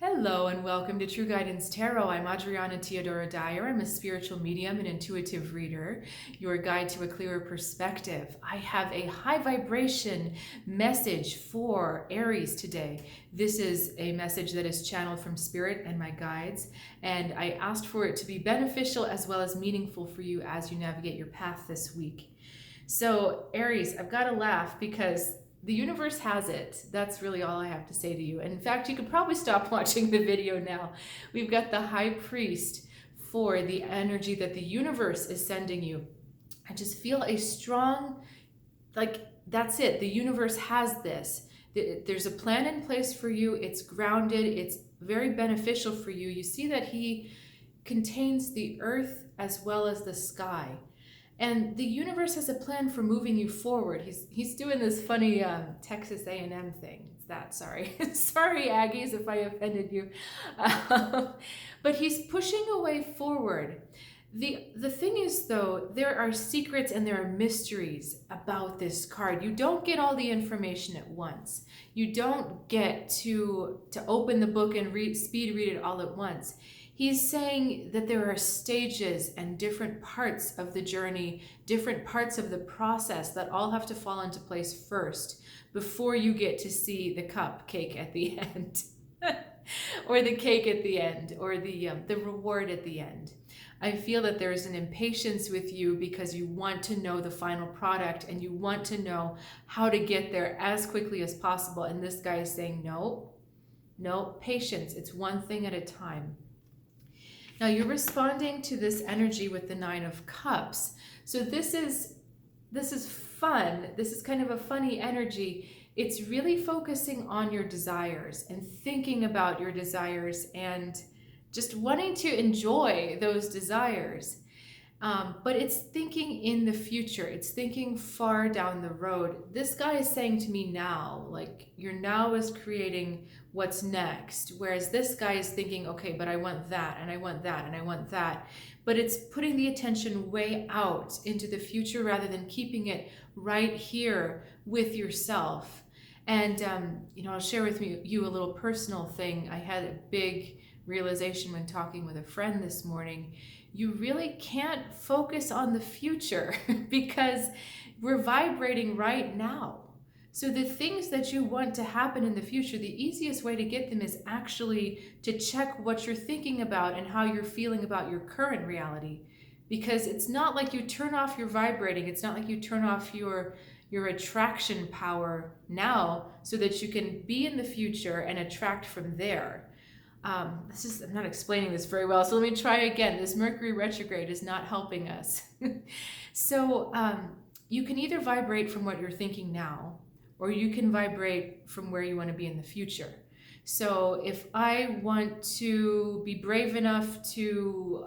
Hello and welcome to True Guidance Tarot. I'm Adriana Teodoro-Dier. I'm a spiritual medium and intuitive reader, your guide to a clearer perspective. I have a high vibration message for Aries today. This is a message that is channeled from Spirit and my guides, and I asked for it to be beneficial as well as meaningful for you as you navigate your path this week. So Aries, I've got to laugh because the universe has it. That's really all I have to say to you. And in fact, you could probably stop watching the video now. We've got the high priest for the energy that the universe is sending you. I just feel a strong, that's it. The universe has this. There's a plan in place for you. It's grounded. It's very beneficial for you. You see that he contains the earth as well as the sky. And the universe has a plan for moving you forward. He's doing this funny Texas A&M thing. It's that, sorry. Sorry, Aggies, if I offended you. But he's pushing a way forward. The thing is, though, there are secrets and there are mysteries about this card. You don't get all the information at once. You don't get to open the book and speed read it all at once. He's saying that there are stages and different parts of the journey, different parts of the process that all have to fall into place first before you get to see the cupcake at the end, or the cake at the end, or the reward at the end. I feel that there's an impatience with you because you want to know the final product and you want to know how to get there as quickly as possible. And this guy is saying, no, patience. It's one thing at a time. Now you're responding to this energy with the Nine of Cups. So this is fun. This is kind of a funny energy. It's really focusing on your desires and thinking about your desires and just wanting to enjoy those desires. But it's thinking in the future. It's thinking far down the road. This guy is saying to me now, like your now is creating what's next. Whereas this guy is thinking, okay, but I want that and I want that and I want that. But it's putting the attention way out into the future rather than keeping it right here with yourself. And, I'll share with you a little personal thing. I had a big realization when talking with a friend this morning. You really can't focus on the future because we're vibrating right now. So the things that you want to happen in the future, the easiest way to get them is actually to check what you're thinking about and how you're feeling about your current reality. Because it's not like you turn off your vibrating. It's not like you turn off your attraction power now so that you can be in the future and attract from there. I'm not explaining this very well, so let me try again. This Mercury retrograde is not helping us. So you can either vibrate from what you're thinking now, or you can vibrate from where you want to be in the future. So if I want to be brave enough to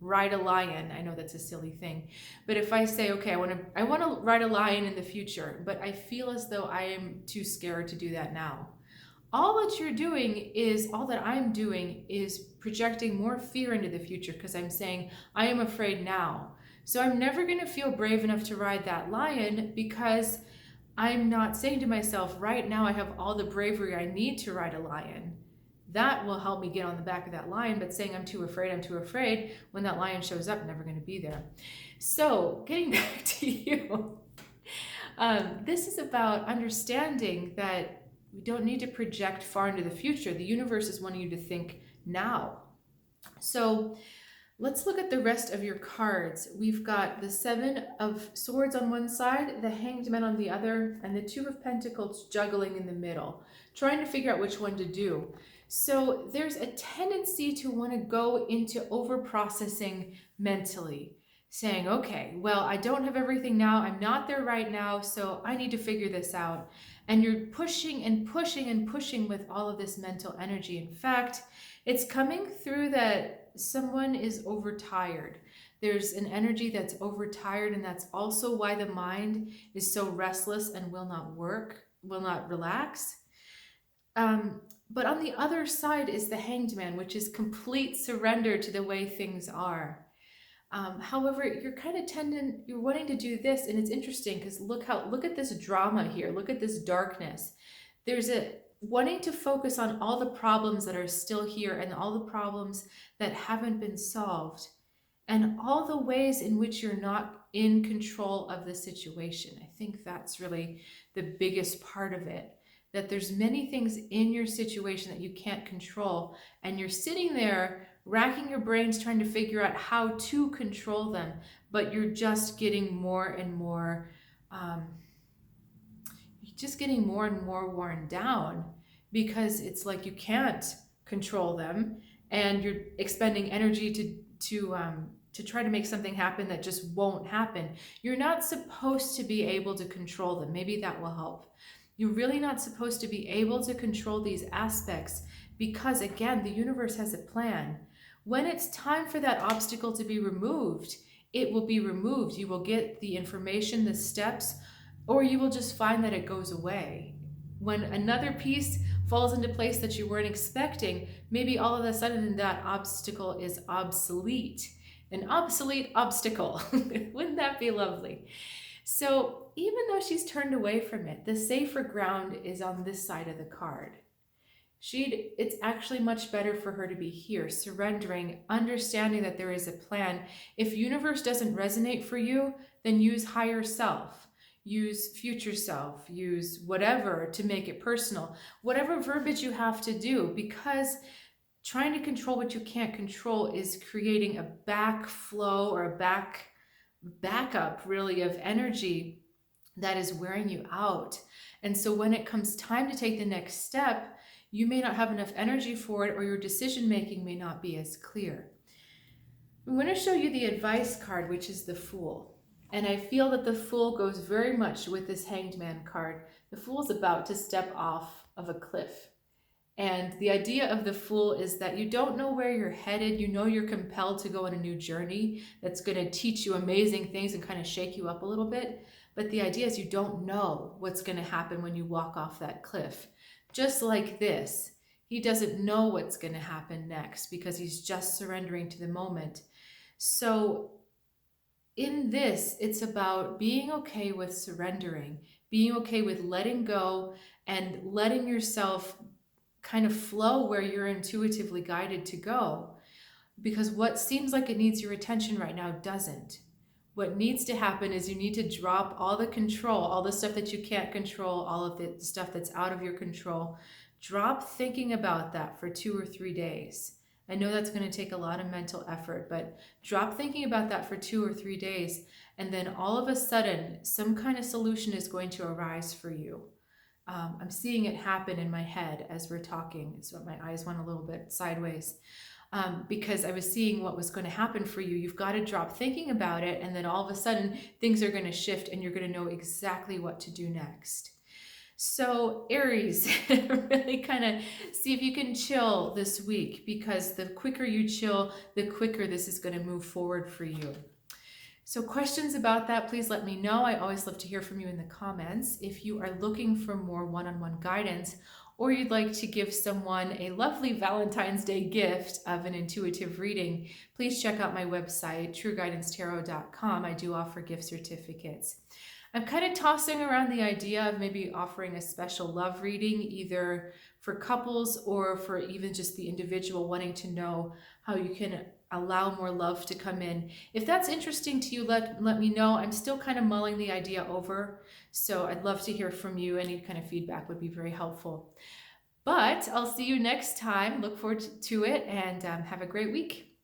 ride a lion, I know that's a silly thing, but if I say, okay, I want to ride a lion in the future, but I feel as though I am too scared to do that now. All that I'm doing is projecting more fear into the future because I'm saying I am afraid now. So I'm never going to feel brave enough to ride that lion because I'm not saying to myself, right now I have all the bravery I need to ride a lion. That will help me get on the back of that lion, but saying I'm too afraid, when that lion shows up, I'm never going to be there. So getting back to you, this is about understanding that we don't need to project far into the future. The universe is wanting you to think now. So let's look at the rest of your cards. We've got the Seven of Swords on one side, the Hanged Man on the other, and the Two of Pentacles juggling in the middle, trying to figure out which one to do. So there's a tendency to want to go into over-processing mentally, saying, okay, well, I don't have everything now. I'm not there right now, so I need to figure this out. And you're pushing and pushing and pushing with all of this mental energy. In fact, it's coming through that someone is overtired. There's an energy that's overtired, and that's also why the mind is so restless and will not relax. But on the other side is the Hanged Man, which is complete surrender to the way things are. However, you're wanting to do this, and it's interesting because look at this drama here. Look at this darkness. There's wanting to focus on all the problems that are still here and all the problems that haven't been solved and all the ways in which you're not in control of the situation. I think that's really the biggest part of it. That there's many things in your situation that you can't control, and you're sitting there racking your brains trying to figure out how to control them, but you're just getting more and more worn down because it's like you can't control them, and you're expending energy to try to make something happen that just won't happen. You're not supposed to be able to control them. Maybe that will help. You're really not supposed to be able to control these aspects because, again, the universe has a plan. When it's time for that obstacle to be removed, it will be removed. You will get the information, the steps, or you will just find that it goes away. When another piece falls into place that you weren't expecting, maybe all of a sudden that obstacle is obsolete. An obsolete obstacle. Wouldn't that be lovely? So even though she's turned away from it, the safer ground is on this side of the card. It's actually much better for her to be here, surrendering, understanding that there is a plan. If universe doesn't resonate for you, then use higher self, use future self, use whatever to make it personal, whatever verbiage you have to do, because trying to control what you can't control is creating a backflow or a backup really of energy that is wearing you out. And so when it comes time to take the next step, you may not have enough energy for it, or your decision making may not be as clear. I'm going to show you the advice card, which is the Fool. And I feel that the Fool goes very much with this Hanged Man card. The Fool is about to step off of a cliff. And the idea of the Fool is that you don't know where you're headed. You know you're compelled to go on a new journey that's going to teach you amazing things and kind of shake you up a little bit. But the idea is you don't know what's going to happen when you walk off that cliff. Just like this, he doesn't know what's going to happen next because he's just surrendering to the moment. So in this, it's about being okay with surrendering, being okay with letting go and letting yourself kind of flow where you're intuitively guided to go. Because what seems like it needs your attention right now doesn't. What needs to happen is you need to drop all the control, all the stuff that you can't control, all of the stuff that's out of your control. Drop thinking about that for 2 or 3 days. I know that's going to take a lot of mental effort, but drop thinking about that for 2 or 3 days, and then all of a sudden, some kind of solution is going to arise for you. I'm seeing it happen in my head as we're talking, so my eyes went a little bit sideways. Because I was seeing what was going to happen for you. You've got to drop thinking about it, and then all of a sudden things are going to shift and you're going to know exactly what to do next. So Aries, really kind of see if you can chill this week, because the quicker you chill, the quicker this is going to move forward for you. So questions about that, please let me know. I always love to hear from you in the comments. If you are looking for more one-on-one guidance, or you'd like to give someone a lovely Valentine's Day gift of an intuitive reading, please check out my website, trueguidancetarot.com. I do offer gift certificates. I'm kind of tossing around the idea of maybe offering a special love reading, either for couples or for even just the individual wanting to know how you can allow more love to come in. If that's interesting to you, let me know. I'm still kind of mulling the idea over, so I'd love to hear from you. Any kind of feedback would be very helpful. But I'll see you next time. Look forward to it, and have a great week.